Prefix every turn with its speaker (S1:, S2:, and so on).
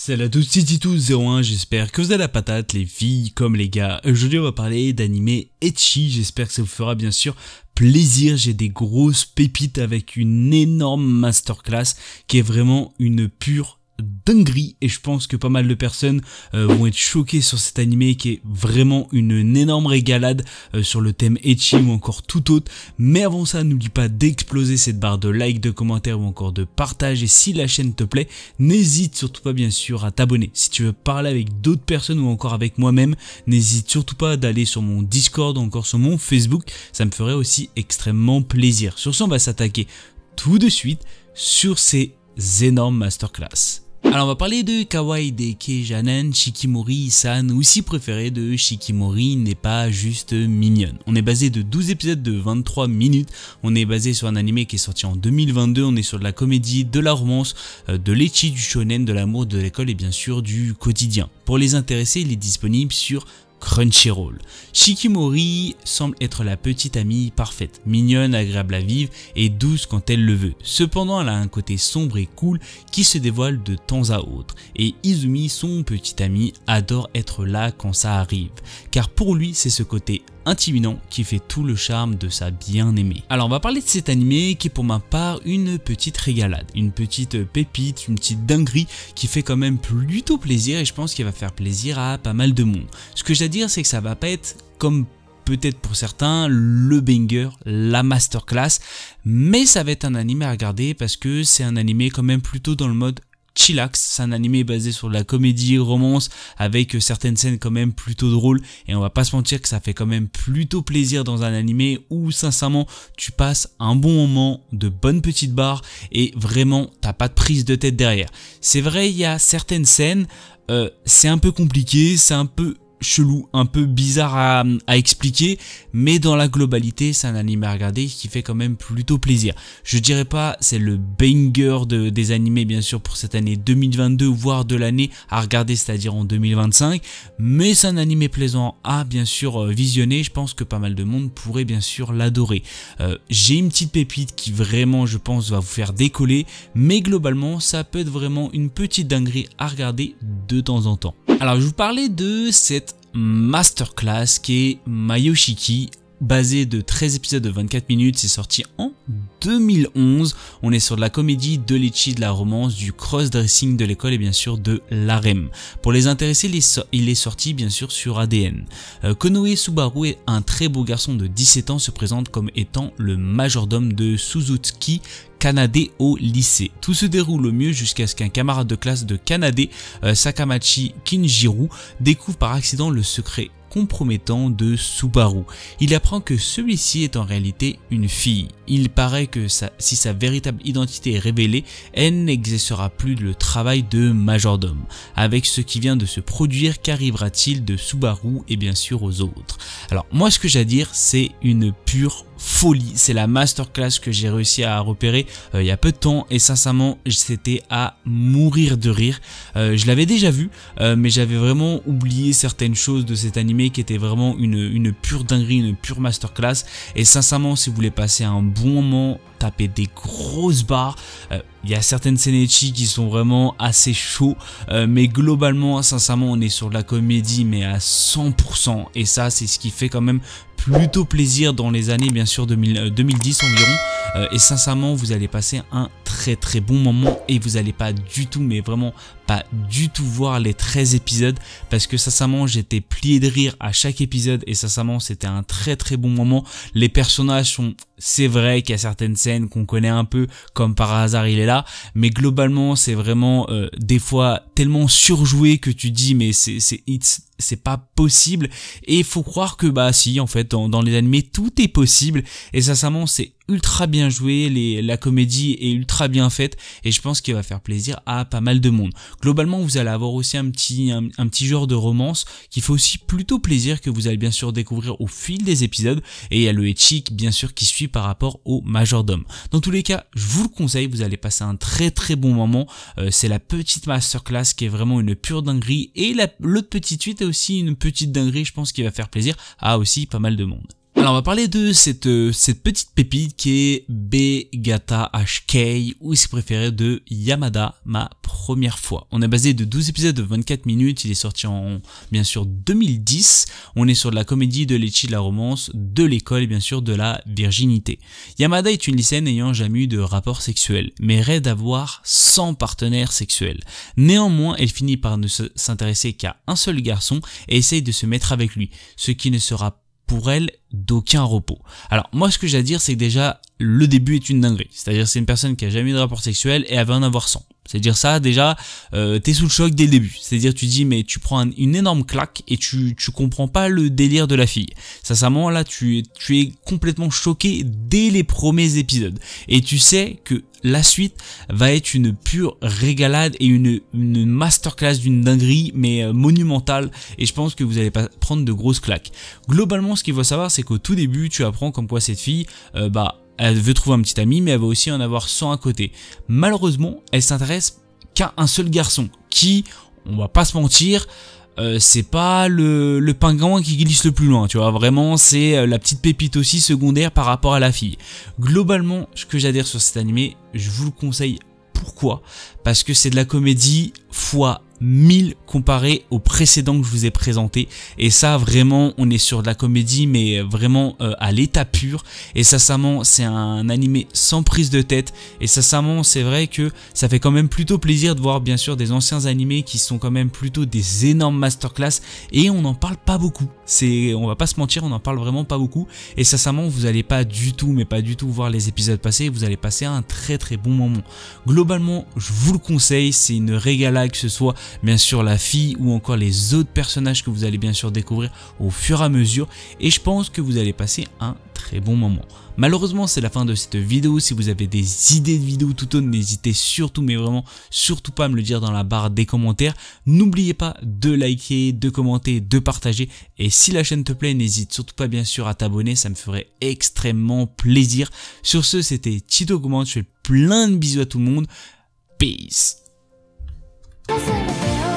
S1: Salut à tous, c'est Titou01, j'espère que vous avez la patate, les filles comme les gars. Aujourd'hui on va parler d'anime ecchi, j'espère que ça vous fera bien sûr plaisir. J'ai des grosses pépites avec une énorme masterclass qui est vraiment une pure dinguerie et je pense que pas mal de personnes vont être choquées sur cet animé qui est vraiment une énorme régalade sur le thème ecchi ou encore tout autre. Mais avant ça, n'oublie pas d'exploser cette barre de like, de commentaires ou encore de partage, et si la chaîne te plaît, n'hésite surtout pas bien sûr à t'abonner. Si tu veux parler avec d'autres personnes ou encore avec moi-même, n'hésite surtout pas d'aller sur mon Discord ou encore sur mon Facebook, ça me ferait aussi extrêmement plaisir. Sur ce, on va s'attaquer tout de suite sur ces énormes masterclass. Alors on va parler de Kawaii Deke Janen Shikimori-san, ou si préféré de Shikimori n'est pas juste mignonne. On est basé de 12 épisodes de 23 minutes, on est basé sur un anime qui est sorti en 2022, on est sur de la comédie, de la romance, de l'ecchi, du shonen, de l'amour, de l'école et bien sûr du quotidien. Pour les intéressés, il est disponible sur Crunchyroll. Shikimori semble être la petite amie parfaite, mignonne, agréable à vivre et douce quand elle le veut. Cependant, elle a un côté sombre et cool qui se dévoile de temps à autre. Et Izumi, son petit ami, adore être là quand ça arrive. Car pour lui, c'est ce côté intimidant qui fait tout le charme de sa bien-aimée. Alors on va parler de cet animé qui est pour ma part une petite régalade, une petite pépite, une petite dinguerie qui fait quand même plutôt plaisir et je pense qu'il va faire plaisir à pas mal de monde. Ce que j'ai à dire, c'est que ça va pas être comme peut-être pour certains le banger, la masterclass, mais ça va être un animé à regarder parce que c'est un animé quand même plutôt dans le mode chillax. C'est un animé basé sur la comédie romance avec certaines scènes quand même plutôt drôles et on va pas se mentir que ça fait quand même plutôt plaisir dans un animé où sincèrement tu passes un bon moment, de bonnes petites barres et vraiment t'as pas de prise de tête derrière. C'est vrai, il y a certaines scènes, c'est un peu compliqué, c'est un peu chelou, un peu bizarre à expliquer, mais dans la globalité c'est un anime à regarder qui fait quand même plutôt plaisir. Je dirais pas c'est le banger des animés bien sûr pour cette année 2022 voire de l'année à regarder, c'est-à-dire en 2025, mais c'est un animé plaisant à bien sûr visionner. Je pense que pas mal de monde pourrait bien sûr l'adorer. J'ai une petite pépite qui vraiment je pense va vous faire décoller, mais globalement ça peut être vraiment une petite dinguerie à regarder de temps en temps. Alors je vous parlais de cette masterclass qui est Mayoshiki, basé de 13 épisodes de 24 minutes, c'est sorti en 2011, on est sur de la comédie, de l'ecchi, de la romance, du cross-dressing, de l'école et bien sûr de l'harem. Pour les intéressés, il est sorti bien sûr sur ADN. Konoe Subaru est un très beau garçon de 17 ans, se présente comme étant le majordome de Suzuki Kanade au lycée. Tout se déroule au mieux jusqu'à ce qu'un camarade de classe de Kanade, Sakamachi Kinjiro, découvre par accident le secret compromettant de Subaru. Il apprend que celui-ci est en réalité une fille. Il paraît que si sa véritable identité est révélée, elle n'exercera plus le travail de majordome. Avec ce qui vient de se produire, qu'arrivera-t-il de Subaru et bien sûr aux autres? Alors moi ce que j'ai à dire, c'est une pure folie, c'est la masterclass que j'ai réussi à repérer il y a peu de temps et sincèrement c'était à mourir de rire. Je l'avais déjà vu mais j'avais vraiment oublié certaines choses de cet animé qui était vraiment une pure dinguerie, une pure masterclass et sincèrement si vous voulez passer un bon moment, taper des grosses barres, il y a certaines scènes ecchi qui sont vraiment assez chauds, mais globalement sincèrement on est sur de la comédie mais à 100% et ça c'est ce qui fait quand même plutôt plaisir dans les années bien sûr 2010 environ et sincèrement vous allez passer un très bon moment et vous allez pas du tout, mais vraiment pas du tout voir les 13 épisodes parce que sincèrement j'étais plié de rire à chaque épisode et sincèrement c'était un très bon moment. Les personnages sont, c'est vrai qu'il y a certaines scènes qu'on connaît un peu comme par hasard il est là, mais globalement c'est vraiment des fois tellement surjoué que tu dis mais c'est pas possible et il faut croire que bah si en fait dans les animés tout est possible et sincèrement c'est ultra bien joué, la comédie est ultra bien faite et je pense qu'il va faire plaisir à pas mal de monde. Globalement vous allez avoir aussi un petit genre de romance qui fait aussi plutôt plaisir que vous allez bien sûr découvrir au fil des épisodes et il y a le ecchi bien sûr qui suit par rapport au majordome. Dans tous les cas je vous le conseille, vous allez passer un très bon moment, c'est la petite masterclass qui est vraiment une pure dinguerie et l'autre petite suite est aussi une petite dinguerie, je pense qu'il va faire plaisir à aussi pas mal de monde. Alors on va parler de cette petite pépite qui est Begata HK, ou si préféré de Yamada, ma première fois. On est basé de 12 épisodes de 24 minutes, il est sorti en bien sûr 2010. On est sur de la comédie, de l'ecchi, de la romance, de l'école et bien sûr de la virginité. Yamada est une lycéenne n'ayant jamais eu de rapport sexuel, mais rêve d'avoir 100 partenaires sexuels. Néanmoins, elle finit par ne s'intéresser qu'à un seul garçon et essaye de se mettre avec lui, ce qui ne sera pour elle d'aucun repos. Alors moi ce que j'ai à dire c'est que déjà le début est une dinguerie, c'est-à-dire c'est une personne qui a jamais eu de rapport sexuel et elle va en avoir 100. C'est-à-dire ça déjà t'es sous le choc dès le début, c'est-à-dire tu dis mais tu prends une énorme claque et tu comprends pas le délire de la fille. Sincèrement là tu es complètement choqué dès les premiers épisodes et tu sais que la suite va être une pure régalade et une masterclass d'une dinguerie mais monumentale, et je pense que vous allez pas prendre de grosses claques. Globalement ce qu'il faut savoir c'est qu'au tout début tu apprends comme quoi cette fille elle veut trouver un petit ami mais elle va aussi en avoir 100 à côté. Malheureusement elle s'intéresse qu'à un seul garçon qui, on va pas se mentir, c'est pas le pingouin qui glisse le plus loin, tu vois, vraiment c'est la petite pépite aussi secondaire par rapport à la fille. Globalement, ce que j'adhère sur cet animé, je vous le conseille. Pourquoi? Parce que c'est de la comédie fois 1000 comparé au précédent que je vous ai présenté, et ça vraiment on est sur de la comédie mais vraiment à l'état pur, et sincèrement c'est un animé sans prise de tête, et sincèrement c'est vrai que ça fait quand même plutôt plaisir de voir bien sûr des anciens animés qui sont quand même plutôt des énormes masterclass, et on n'en parle pas beaucoup, on va pas se mentir, on n'en parle vraiment pas beaucoup, et sincèrement vous allez pas du tout mais pas du tout voir les épisodes passés, vous allez passer un très bon moment. Globalement je vous le conseille, c'est une régalade, que ce soit bien sûr la fille ou encore les autres personnages que vous allez bien sûr découvrir au fur et à mesure, et je pense que vous allez passer un très bon moment. Malheureusement c'est la fin de cette vidéo. Si vous avez des idées de vidéos tout autres, n'hésitez surtout mais vraiment surtout pas à me le dire dans la barre des commentaires. N'oubliez pas de liker, de commenter, de partager, et si la chaîne te plaît n'hésite surtout pas bien sûr à t'abonner, ça me ferait extrêmement plaisir. Sur ce, c'était Tito Commente, je fais plein de bisous à tout le monde, peace. 忘れてよ